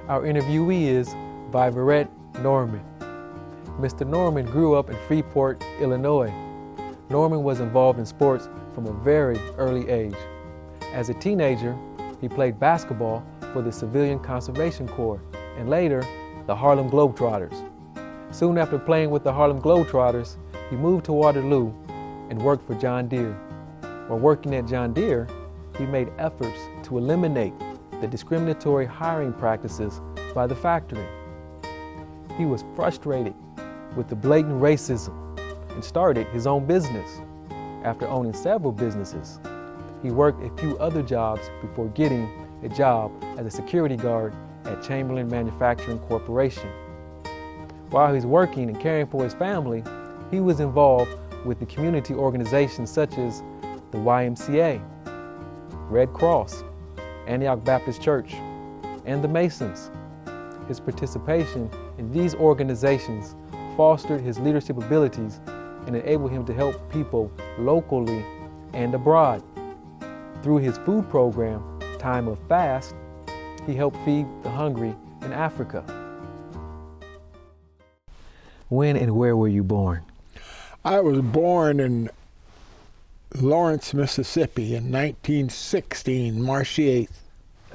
Our interviewee is Vivert Norman. Mr. Norman grew up in Freeport, Illinois. Norman was involved in sports from a very early age. As a teenager, he played basketball for the Civilian Conservation Corps and later the Harlem Globetrotters. Soon after playing with the Harlem Globetrotters, he moved to Waterloo and worked for John Deere. While working at John Deere, he made efforts to eliminate the discriminatory hiring practices by the factory. He was frustrated with the blatant racism and started his own business. After owning several businesses, he worked a few other jobs before getting a job as a security guard at Chamberlain Manufacturing Corporation. While he's working and caring for his family, he was involved with the community organizations such as the YMCA, Red Cross, Antioch Baptist Church, and the Masons. His participation in these organizations fostered his leadership abilities and enabled him to help people locally and abroad. Through his food program, Time of Fast, he helped feed the hungry in Africa. When and where were you born? I was born in Lawrence, Mississippi in 1916, March 8th.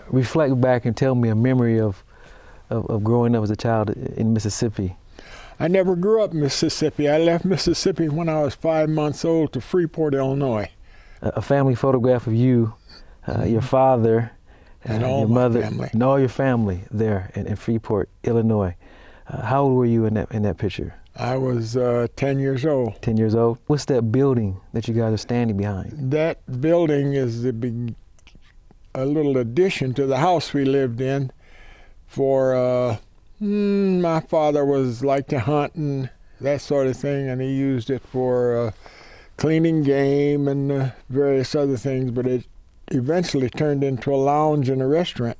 Reflect back and tell me a memory of growing up as a child in Mississippi. I never grew up in Mississippi. I left Mississippi when I was 5 months old to Freeport, Illinois. A family photograph of you, your father, and all your my mother, family. and all your family there in Freeport, Illinois. How old were you in that picture? I was 10 years old. 10 years old. What's that building that you guys are standing behind? That building is a little addition to the house we lived in. For my father liked to hunt and that sort of thing, and he used it for cleaning game and various other things, but it eventually turned into a lounge and a restaurant.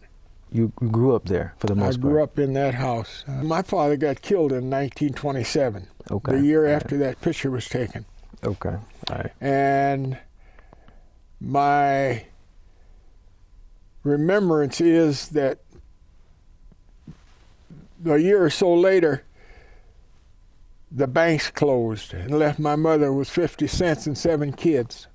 You grew up there for the most part? I grew up in that house. My father got killed in 1927, okay. The year after that picture was taken. Okay, all right. And my remembrance is that a year or so later, the banks closed and left my mother with 50 cents and 7 kids.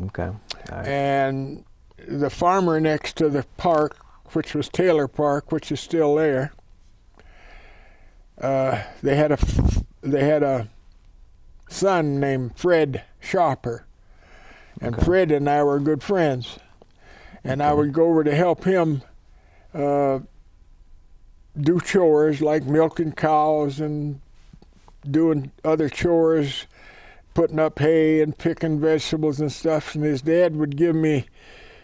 Okay. All right. And the farmer next to the park, which was Taylor Park, which is still there, they had a son named Fred Sharper, and okay. Fred and I were good friends, and okay. I would go over to help him do chores like milking cows and doing other chores, putting up hay and picking vegetables and stuff. And his dad would give me,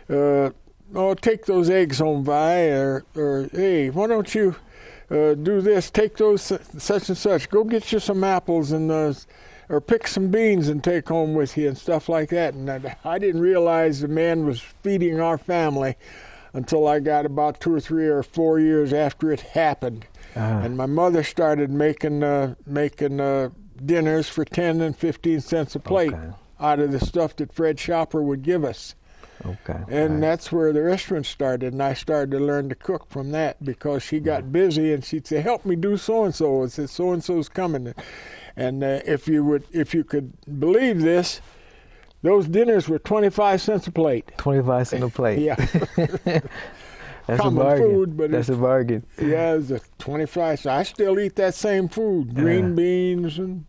take those eggs home, Vi, or hey, why don't you do this? Take those such and such. Go get you some apples and or pick some beans and take home with you and stuff like that. And I didn't realize the man was feeding our family until I got about 2 or 3 or 4 years after it happened. And my mother started making dinners for 10 and 15 cents a plate okay. out of the stuff that Fred Shopper would give us. Okay. And right. that's where the restaurant started, and I started to learn to cook from that because she got busy and she'd say, "Help me do so-and-so." I said, "So-and-so's coming." And if you could believe this, those dinners were 25 cents a plate. 25 cents a plate. Yeah. That's common a bargain. Food, but that's a bargain. Yeah, it was a 25. So I still eat that same food, green beans and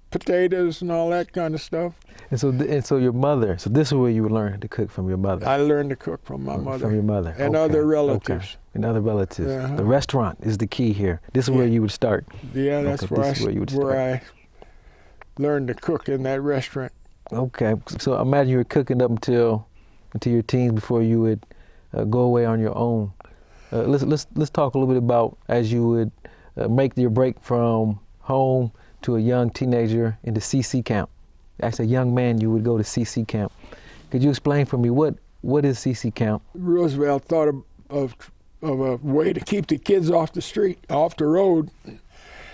potatoes and all that kind of stuff. And so your mother. So this is where you learned to cook from your mother. I learned to cook from my mother. From your mother. And okay. other relatives. Okay. And other relatives. Uh-huh. The restaurant is the key here. This is where you would start. Yeah, that's okay. where I learned to cook, in that restaurant. Okay. So I imagine you were cooking up until your teens before you would go away on your own. Let's talk a little bit about as you would make your break from home to a young teenager into CC camp. As a young man, you would go to CC camp. Could you explain for me what is CC camp? Roosevelt thought of a way to keep the kids off the street, off the road,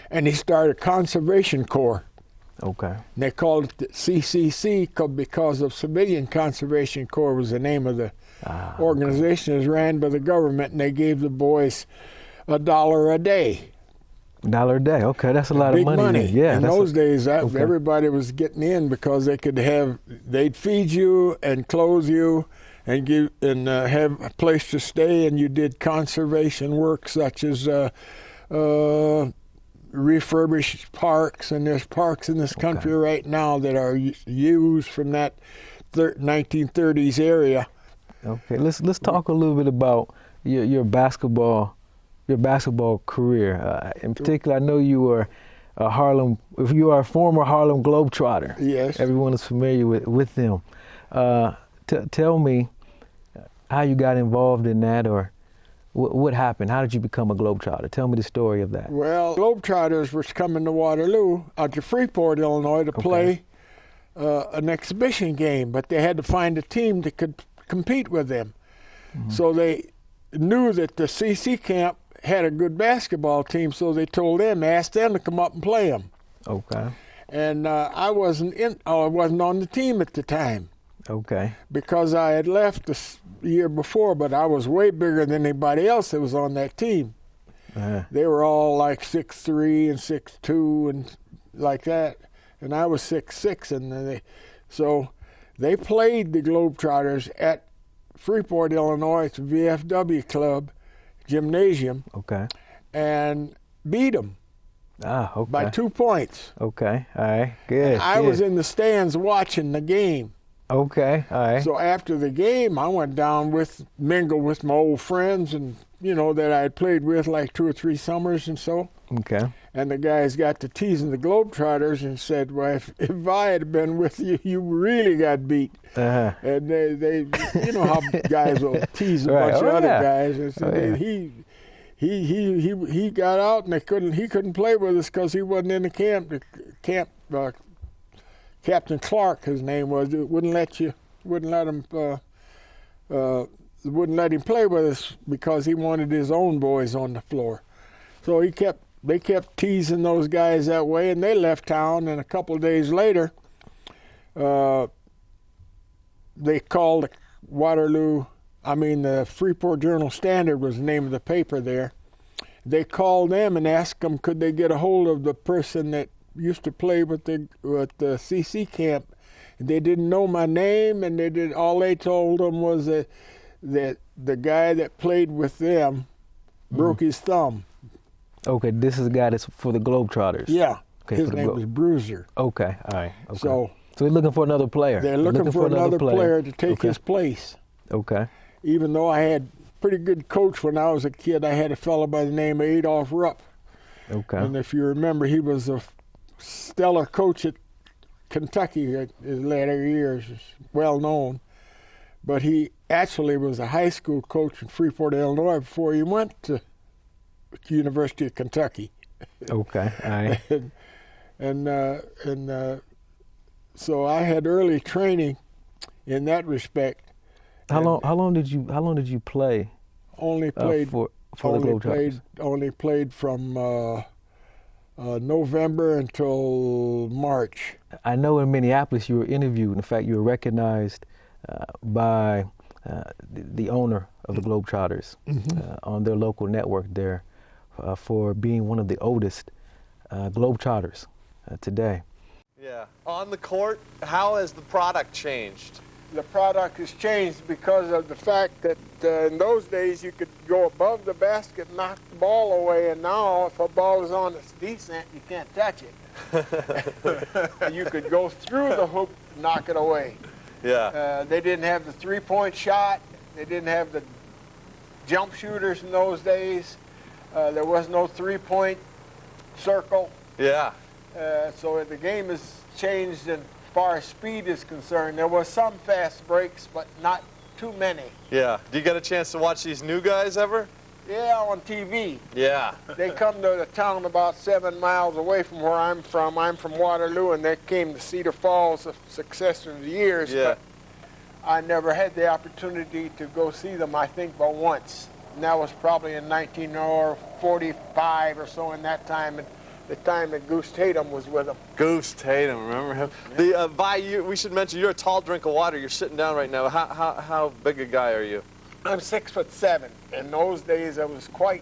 and he started a conservation corps. Okay. And they called it the CCC because of Civilian Conservation Corps was the name of the organization. It was ran by the government, and they gave the boys $1 a day. $1 a day. Okay, that's a lot Big of money. Yeah. In those days, everybody was getting in because they'd feed you and clothe you and have a place to stay, and you did conservation work such as refurbished parks, and there's parks in this country right now that are used from that 1930s area. Okay, let's talk a little bit about your basketball career. In particular, I know you were you are a former Harlem Globetrotter. Yes. Everyone is familiar with them. Tell me how you got involved in that, or what happened? How did you become a Globetrotter? Tell me the story of that. Well, Globetrotters was coming to Waterloo out to Freeport, Illinois to play an exhibition game, but they had to find a team that could compete with them. Mm-hmm. So they knew that the CC camp had a good basketball team, so they asked them to come up and play them. Okay. And I wasn't on the team at the time. Okay. Because I had left the year before, but I was way bigger than anybody else that was on that team. They were all like 6'3" and 6'2" and like that, and I was 6'6", and so they played the Globetrotters at Freeport, Illinois. It's a VFW club gymnasium. Okay. And beat them. Okay. By 2 points. Okay. All right. Good. I was in the stands watching the game. Okay. All right. So after the game, I went down mingled with my old friends and that I had played with like 2 or 3 summers and so. Okay. And the guys got to teasing the Globetrotters and said, "Well, if I had been with you, you really got beat." And they how guys will tease a bunch of other guys. And so he got out and he couldn't play with us because he wasn't in the camp. Captain Clark, his name was, wouldn't let him play with us because he wanted his own boys on the floor. So they kept teasing those guys that way, and they left town. And a couple of days later, they called the Freeport Journal-Standard was the name of the paper there. They called them and asked them could they get a hold of the person that used to play with the CC camp. They didn't know my name, and all they told them was that the guy that played with them broke his thumb. Okay, this is the guy that's for the Globetrotters. Yeah, okay, his name was Bruiser. Okay, all right. Okay. So they're looking for another player. They're looking for another player to take his place. Okay. Even though I had pretty good coach when I was a kid, I had a fellow by the name of Adolph Rupp. Okay. And if you remember, he was a stellar coach at Kentucky in his later years, well known. But he actually was a high school coach in Freeport, Illinois before he went to the University of Kentucky. Okay, all right. and so I had early training in that respect. How long did you play? Only played for the Globetrotters. Only played from November until March. I know in Minneapolis you were interviewed. In fact, you were recognized by the owner of the Globetrotters on their local network there for being one of the oldest Globetrotters today. Yeah. On the court, how has the product changed? The product has changed because of the fact that in those days you could go above the basket and knock the ball away, and now if a ball is on that's decent, you can't touch it. You could go through the hoop and knock it away. Yeah. They didn't have the three-point shot. They didn't have the jump shooters in those days. There was no three-point circle. Yeah. So the game has changed as far as speed is concerned. There was some fast breaks, but not too many. Yeah. Do you get a chance to watch these new guys ever? Yeah, on TV. Yeah. They come to the town about 7 miles away from where I'm from. I'm from Waterloo, and they came to Cedar Falls, a successor of the years. Yeah. But I never had the opportunity to go see them, I think, but once. And that was probably in 1945 or so in that time. And the time that Goose Tatum was with them. Goose Tatum, remember him? Yeah. We should mention, you're a tall drink of water. You're sitting down right now. How big a guy are you? I'm 6'7". In those days, I was quite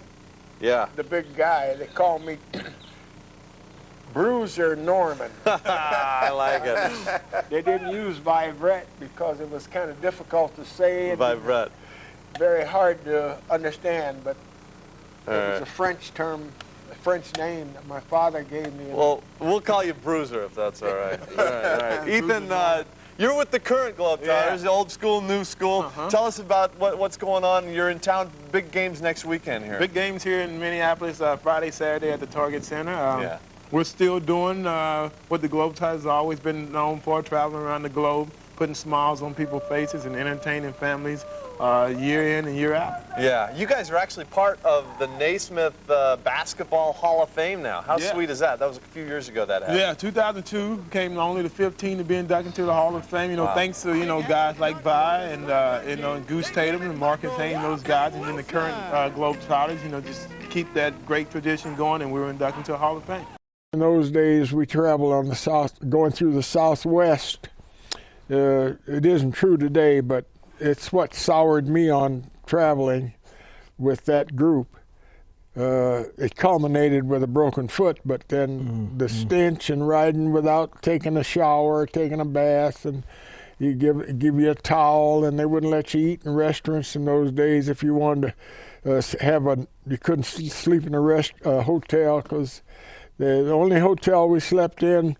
Yeah. the big guy. They called me Bruiser Norman. I like it. They didn't use Vivert because it was kind of difficult to say. It Vivert. very hard to understand, but it was right. a French term, a French name that my father gave me. Well, we'll call you Bruiser if that's all right. All right. Ethan, you're with the current Globetrotters, the old school, new school. Tell us about what's going on. You're in town, big games next weekend here. Big games here in Minneapolis, Friday, Saturday at the Target Center. Yeah. We're still doing what the Globetrotters have always been known for, traveling around the globe, putting smiles on people's faces and entertaining families year in and year out. Yeah, you guys are actually part of the Naismith Basketball Hall of Fame now. How sweet is that? That was a few years ago that happened. Yeah, 2002 came only the 15 to be inducted into the Hall of Fame. You know, thanks to guys like Vi and Goose Tatum and Marcus Haynes, those guys, and then the current Globetrotters. Just keep that great tradition going, and we were inducted into the Hall of Fame. In those days, we traveled on the south, going through the Southwest. It isn't true today, but it's what soured me on traveling with that group. It culminated with a broken foot, but then the stench and riding without taking a shower, taking a bath, and you give you a towel, and they wouldn't let you eat in restaurants in those days if you wanted to you couldn't sleep in a hotel, because the only hotel we slept in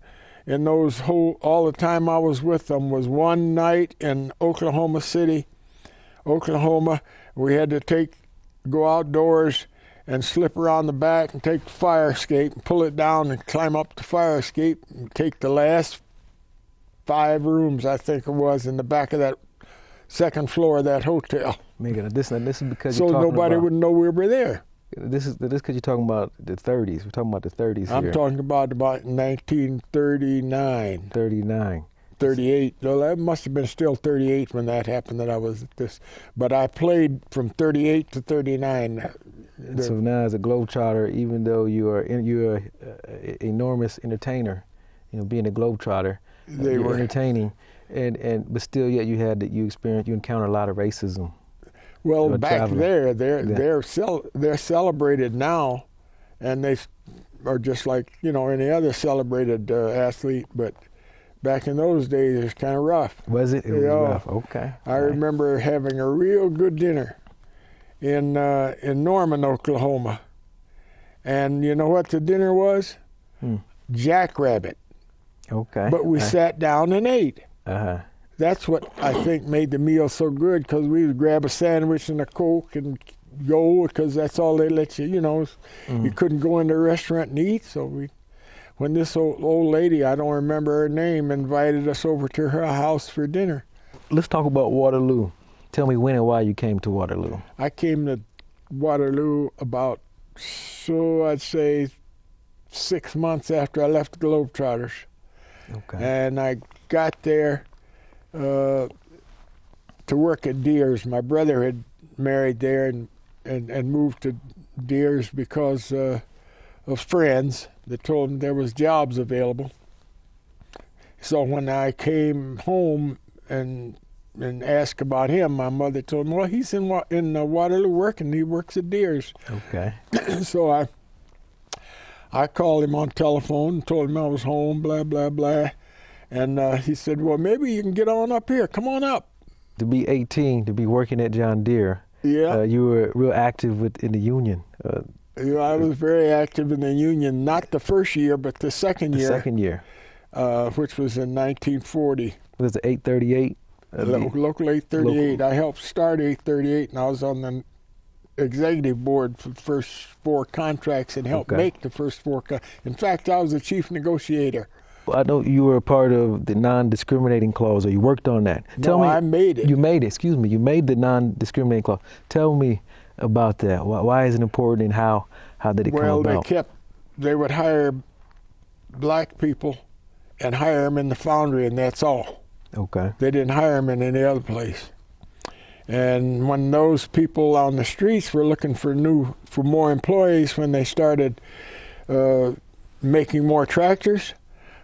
those all the time I was with them was one night in Oklahoma City, Oklahoma. We had to go outdoors and slip around the back and take the fire escape and pull it down and climb up the fire escape and take the last 5 rooms, I think it was, in the back of that second floor of that hotel. This is because so you're talking nobody about, would know we were there. This is because you're talking about the 30s. We're talking about the 30s here. I'm talking about 1939. 39. 38. Well, that must have been still 38 when that happened, that I was at this. But I played from 38 to 39. So now as a Globetrotter, even though you're an enormous entertainer, being a Globetrotter, you're entertaining, but still yet you encounter a lot of racism. Well, back there, they're celebrated now, and they are just like any other celebrated athlete. But back in those days, it was kind of rough. Was it? It was rough. Okay. I remember having a real good dinner in Norman, Oklahoma, and you know what the dinner was? Jackrabbit. Okay. But we sat down and ate. That's what I think made the meal so good, because we would grab a sandwich and a Coke and go, because that's all they let you, You couldn't go into a restaurant and eat. So when this old lady, I don't remember her name, invited us over to her house for dinner. Let's talk about Waterloo. Tell me when and why you came to Waterloo. I came to Waterloo about, I'd say 6 months after I left the Globetrotters. Okay. And I got there to work at Deere's. My brother had married there and moved to Deere's because of friends that told him there was jobs available. So when I came home and asked about him, my mother told me, well, he's in Waterloo working. He works at Deere's. Okay. So I called him on telephone and told him I was home, blah, blah, blah. And he said, well, maybe you can get on up here. Come on up. To be 18, to be working at John Deere, you were real active in the union. I was very active in the union, not the first year, but the second year. The second year. Which was in 1940. Was it 838? Local 838. I helped start 838, and I was on the executive board for the first 4 contracts and helped make the first 4 In fact, I was the chief negotiator. Well, I know you were a part of the non-discriminating clause, or you worked on that. Tell me, I made it. You made it, excuse me. You made the non-discriminating clause. Tell me about that. Why is it important, and how did it come about? Well, they would hire black people and hire them in the foundry, and that's all. Okay. They didn't hire them in any other place. And when those people on the streets were looking for more employees, when they started making more tractors,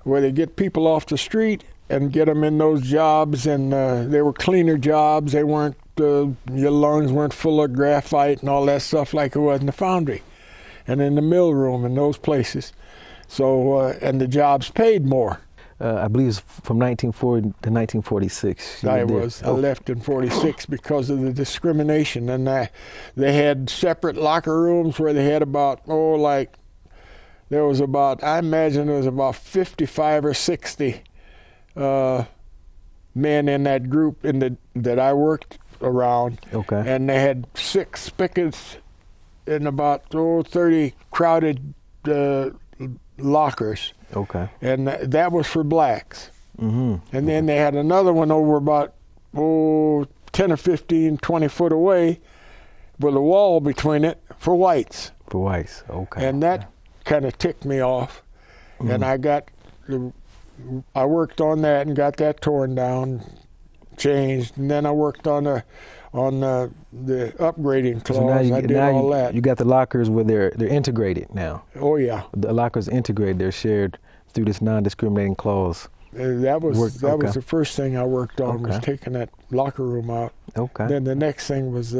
where they get people off the street and get them in those jobs, and they were cleaner jobs. They weren't, your lungs weren't full of graphite and all that stuff like it was in the foundry. and in the mill room and those places. So, and the jobs paid more. I believe it's from 1940 to 1946. I left in 46 because of the discrimination, and they had separate locker rooms where they had about, I imagine there was about 55 or 60 men in that group that I worked around. Okay. And they had 6 spigots and about 30 crowded lockers. Okay. And that was for blacks. Mm-hmm. And then they had another one over about 10 or 15, 20 foot away with a wall between it for whites. For whites, okay. And that kind of ticked me off. Mm-hmm. And I worked on that and got that torn down, changed, and then I worked on the upgrading clause. So I did all that. You got the lockers where they're integrated now. Oh yeah. The lockers integrated. They're shared through this non-discriminating clause. That was the first thing I worked on, was taking that locker room out. Okay. Then the next thing was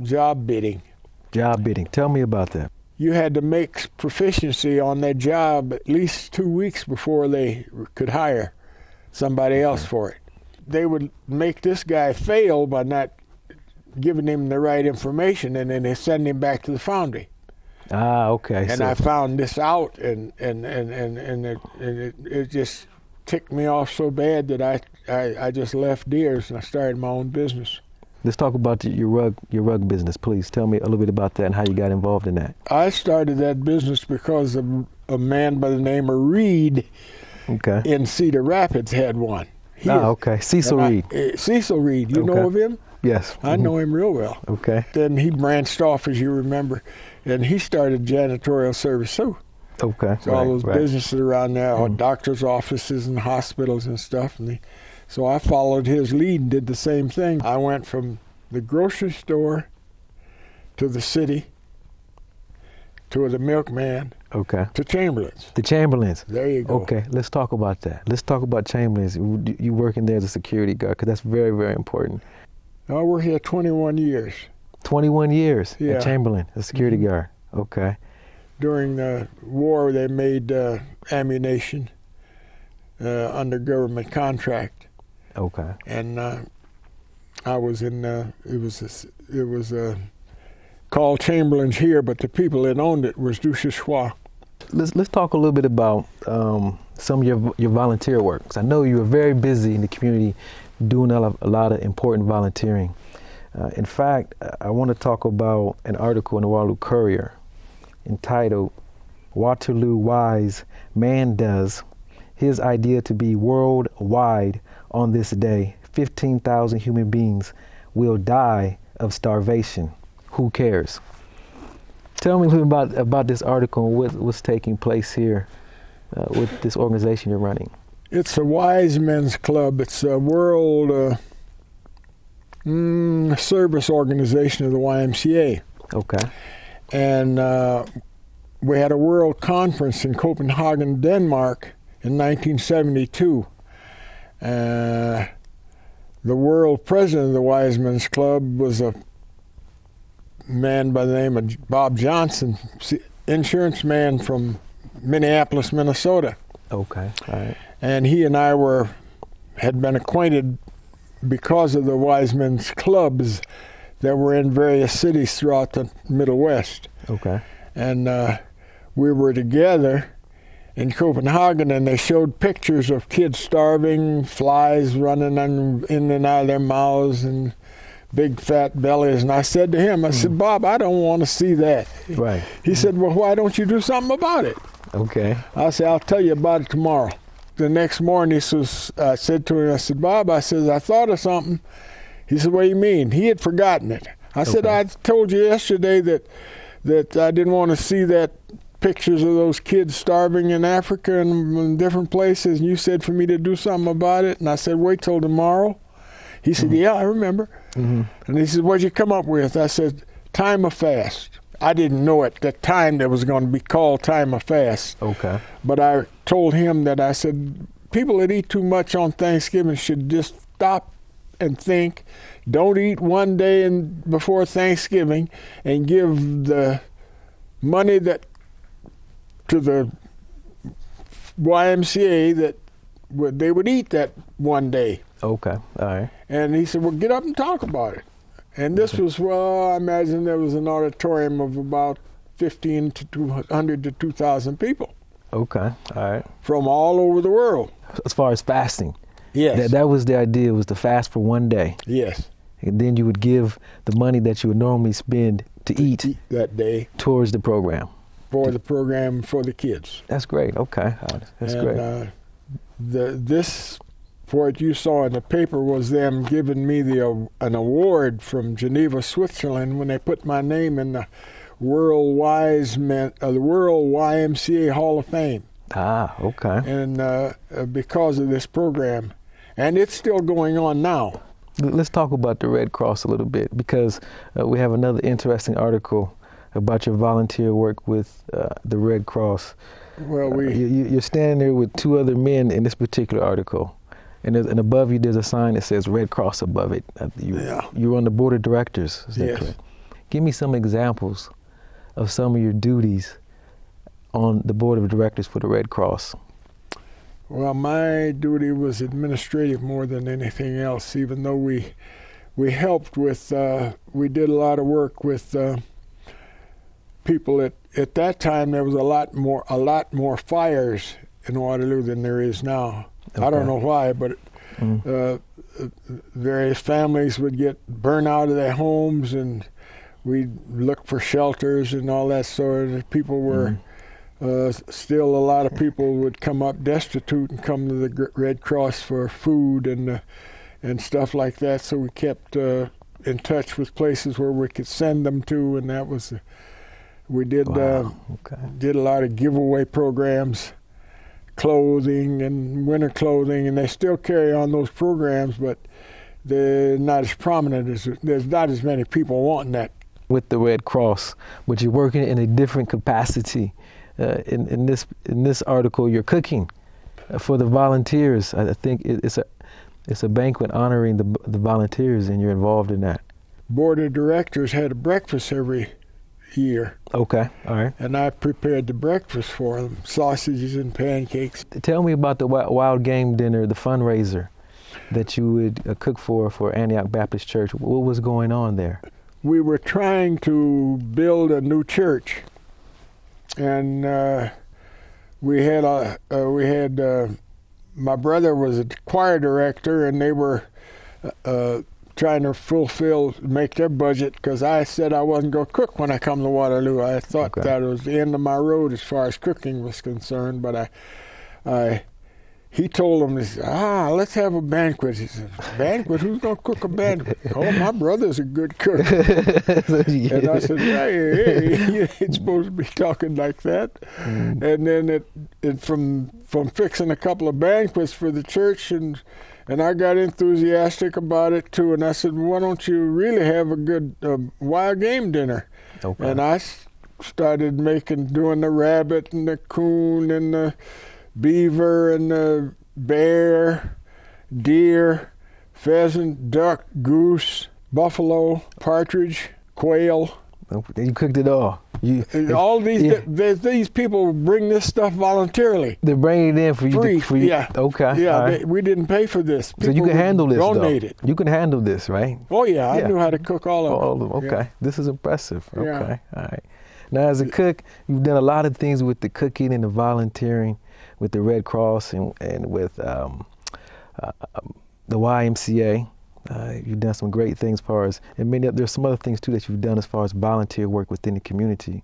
job bidding. Job bidding. Tell me about that. You had to make proficiency on that job at least 2 weeks before they could hire somebody else for it. They would make this guy fail by not giving him the right information, and then they send him back to the foundry. Ah, okay. And I found this out, and it just ticked me off so bad that I just left Deere's and I started my own business. Let's talk about your rug business, please. Tell me a little bit about that and how you got involved in that. I started that business because a man by the name of Reed in Cedar Rapids had one. Okay. Cecil Reed. Cecil Reed. You know of him? Yes. I know him real well. Okay. Then he branched off, as you remember, and he started janitorial service too. Okay. So all those businesses around there, doctors' offices and hospitals and stuff. So I followed his lead and did the same thing. I went from the grocery store to the city to the milkman to Chamberlain's. The Chamberlain's. There you go. Okay, let's talk about that. Let's talk about Chamberlain's. You working there as a security guard, because that's very, very important. I worked here 21 years. 21 years at Chamberlain, a security guard. Okay. During the war, they made ammunition under government contract. Okay. And I was in. It was called Chamberlain's here, but the people that owned it was Duchessois. Let's talk a little bit about some of your volunteer work. 'Cause I know you were very busy in the community, doing a lot of important volunteering. In fact, I want to talk about an article in the Waterloo Courier entitled "Waterloo Wise Man Does His Idea to Be Worldwide on This Day. 15,000 human beings will die of starvation. Who cares?" Tell me a little bit about this article and what's taking place here with this organization you're running. It's a Wise Men's Club. It's a world service organization of the YMCA. Okay. And we had a world conference in Copenhagen, Denmark in 1972. The world president of the Wise Men's Club was a man by the name of Bob Johnson, insurance man from Minneapolis, Minnesota. Okay, all right. And he and I had been acquainted because of the Wise Men's Clubs that were in various cities throughout the Middle West. Okay. And we were together in Copenhagen, and they showed pictures of kids starving, flies running in and out of their mouths, and big fat bellies. And I said to him, I said, "Bob, I don't want to see that." Right. He said, "Well, why don't you do something about it?" Okay. I said, "I'll tell you about it tomorrow." The next morning, I said to him, I said, "Bob," I said, "I thought of something." He said, "What do you mean?" He had forgotten it. I said, "I told you yesterday that I didn't want to see that pictures of those kids starving in Africa and in different places, and you said for me to do something about it." And I said, "Wait till tomorrow." He said, "Yeah, I remember." And he said, "What'd you come up with?" I said, "Time of fast." I didn't know at that time that was going to be called time of fast. Okay. But I told him that, I said, people that eat too much on Thanksgiving should just stop and think. Don't eat one day before Thanksgiving, and give the money that to the YMCA that they would eat that one day. Okay, all right. And he said, well, get up and talk about it. And this was, well, I imagine there was an auditorium of about 1,500 to 2,000 people. Okay, all right. From all over the world. As far as fasting? Yes. That was the idea, was to fast for one day. Yes. And then you would give the money that you would normally spend to eat that day towards the program. For the program for the kids. That's great. Okay, that's great. This, what you saw in the paper, was them giving me an award from Geneva, Switzerland, when they put my name in the World YMCA Hall of Fame. Ah, okay. And because of this program, and it's still going on now. Let's talk about the Red Cross a little bit, because we have another interesting article about your volunteer work with the Red Cross. Well, you're standing there with two other men in this particular article, and above you there's a sign that says Red Cross above it. You're on the board of directors. Is that correct? Give me some examples of some of your duties on the board of directors for the Red Cross. Well, my duty was administrative more than anything else, even though we helped with, we did a lot of work with people. At that time, there was a lot more fires in Waterloo than there is now. Okay. I don't know why, but various families would get burned out of their homes, and we'd look for shelters and all that sort of. People were still, a lot of people would come up destitute and come to the Red Cross for food and stuff like that. So we kept in touch with places where we could send them to, and that was. We did did a lot of giveaway programs, clothing and winter clothing, and they still carry on those programs, but they're not as prominent there's not as many people wanting that. With the Red Cross, but you're working in a different capacity. In this article, you're cooking for the volunteers. I think it's a banquet honoring the volunteers, and you're involved in that. Board of directors had a breakfast every year. Okay, all right. And I prepared the breakfast for them, sausages and pancakes. Tell me about the wild game dinner, the fundraiser that you would cook for Antioch Baptist Church. What was going on there? We were trying to build a new church, and we had my brother was a choir director, and they were trying to make their budget, because I said I wasn't going to cook when I come to Waterloo. I thought that was the end of my road as far as cooking was concerned, but he told them, let's have a banquet. He said, banquet? Who's going to cook a banquet? Oh, my brother's a good cook. And I said, hey, you ain't supposed to be talking like that. And then from fixing a couple of banquets for the church, and I got enthusiastic about it too. And I said, why don't you really have a good wild game dinner? Okay. And I started doing the rabbit and the coon and the beaver and the bear, deer, pheasant, duck, goose, buffalo, partridge, quail. You cooked it all. All these people bring this stuff voluntarily. They're bringing it in for you. Free. Yeah. Okay. Yeah. We didn't pay for this. People so you can handle this. Donate it. You can handle this, right? Oh yeah, I knew how to cook all of them. Okay. Yeah. This is impressive. Okay. Yeah. All right. Now, as a cook, you've done a lot of things with the cooking and the volunteering with the Red Cross and with the YMCA. You've done some great things as far as, and there's some other things too that you've done as far as volunteer work within the community.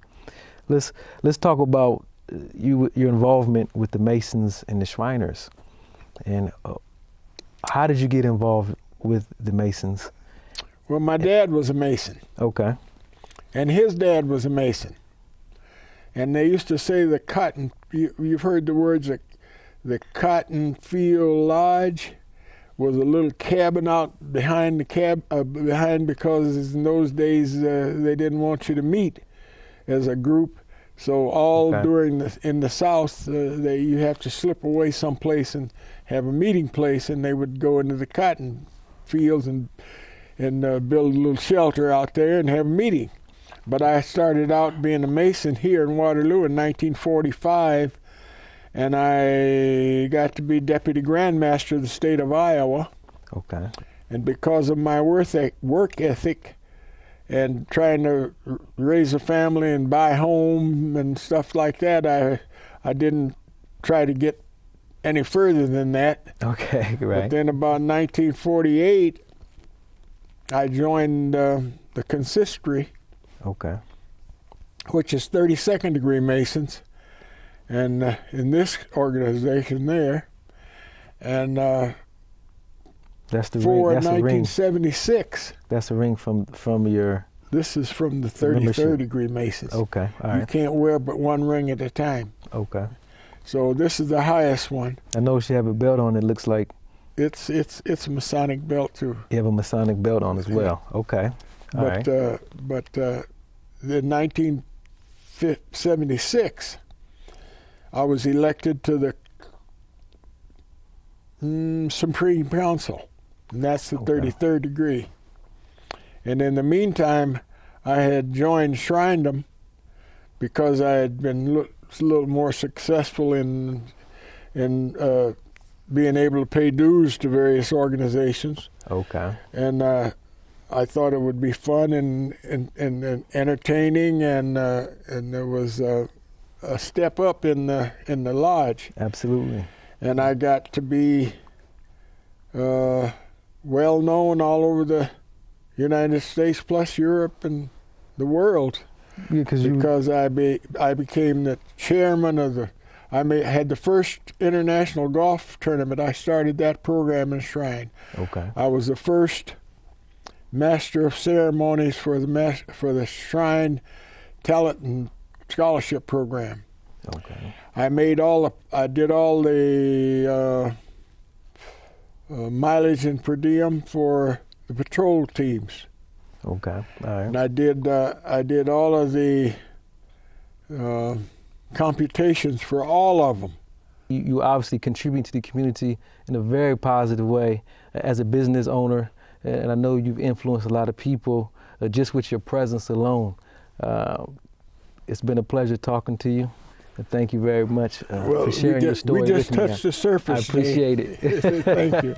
Let's talk about your involvement with the Masons and the Shriners, and how did you get involved with the Masons? Well, my dad was a Mason. Okay. And his dad was a Mason. And they used to say the cotton, you've heard the words, the Cotton Field Lodge was a little cabin out behind because in those days they didn't want you to meet as a group. So in the South, you have to slip away someplace and have a meeting place, and they would go into the cotton fields and build a little shelter out there and have a meeting. But I started out being a mason here in Waterloo in 1945, and I got to be Deputy Grand Master of the state of Iowa. Okay. And because of my work ethic and trying to raise a family and buy home and stuff like that, I didn't try to get any further than that. Okay, right. But then about 1948, I joined the consistory, Okay. which is 32nd degree Masons, and in this organization there, and That's the for ring. That's a ring. 1976. That's a ring from your. This is from the 33rd degree Masons. Okay. All You right. can't wear but one ring at a time. Okay. So this is the highest one. I noticed you have a belt on. It looks like It's a Masonic belt too. you have a Masonic belt on as well. Okay. All right. But in 1976, I was elected to the Supreme Council, and that's the Okay. 33rd degree. And in the meantime, I had joined Shrindom because I had been a little more successful in being able to pay dues to various organizations. Okay. And I thought it would be fun and entertaining, and there was a step up in the lodge. Absolutely. And I got to be well known all over the United States, plus Europe and the world, Yeah, because I became the chairman of the. Had the first international golf tournament. I started that program in Shrine. Okay. I was the first master of ceremonies for the Shrine Talent and Scholarship Program. Okay. I did all the mileage and per diem for the patrol teams, Okay. All right. and I did all of the computations for all of them. You obviously contribute to the community in a very positive way as a business owner, and I know you've influenced a lot of people just with your presence alone. It's been a pleasure talking to you, and thank you very much for sharing your story we just with me. touched the surface. I appreciate it. Thank you.